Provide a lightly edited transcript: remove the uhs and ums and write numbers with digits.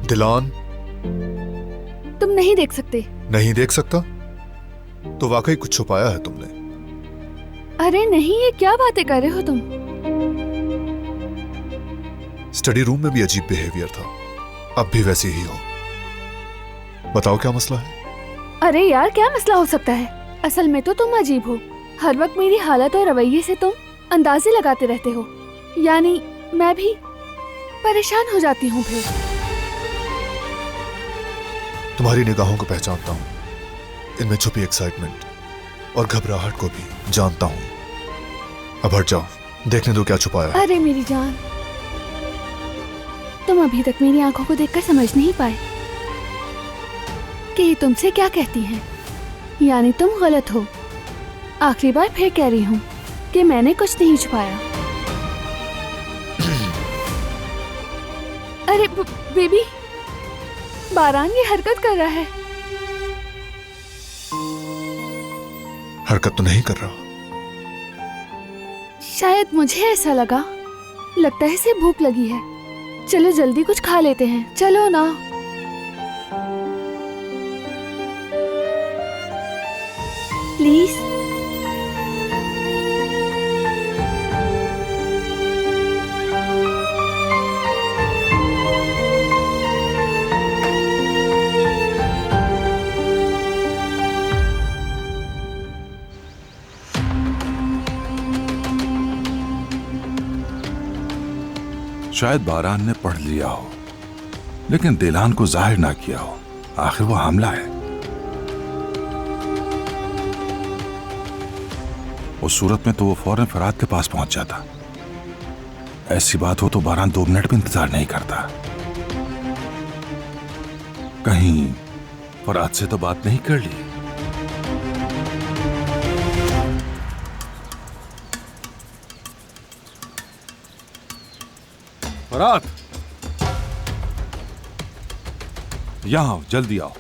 दिलान, तुम नहीं देख सकते। नहीं देख सकता? तो वाकई कुछ छुपाया है तुमने। अरे नहीं, ये क्या बातें कर रहे हो तुम? स्टडी रूम में भी अजीब बिहेवियर था, अब भी वैसे ही हो। बताओ क्या मसला है? अरे यार, क्या मसला हो सकता है? असल में तो तुम अजीब हो। हर वक्त मेरी हालत और रवैये से तुम अंदाजे लगाते रहते हो। यानी मैं भी परेशान हो जाती हूँ फिर। तुम्हारी निगाहों को पहचानता हूँ, इनमें छुपी एक्साइटमेंट और घबराहट को भी जानता हूँ। अब हट जाओ, देखने दो क्या छुपाया है। अरे मेरी जान, तुम अभी तक मेरी आंखों को देखकर समझ नहीं पाए कि ये तुमसे क्या कहती हैं। यानी तुम गलत हो। आखिरी बार फिर कह रही हूँ कि मैंने कुछ नहीं छुपाया। अरे बेबी, बारान ये हरकत कर रहा है। हरकत तो नहीं कर रहा। शायद मुझे ऐसा लगा। लगता है इसे भूख लगी है। चलो जल्दी कुछ खा लेते हैं, चलो ना। प्लीज। शायद बारान ने पढ़ लिया हो, लेकिन दिलान को जाहिर ना किया हो। आखिर वो हमला है। उस सूरत में तो वो फौरन फराद के पास पहुंच जाता। ऐसी बात हो तो बारान 2 मिनट भी इंतजार नहीं करता। कहीं फराद से तो बात नहीं कर ली? फराद, यहां आओ, जल्दी आओ।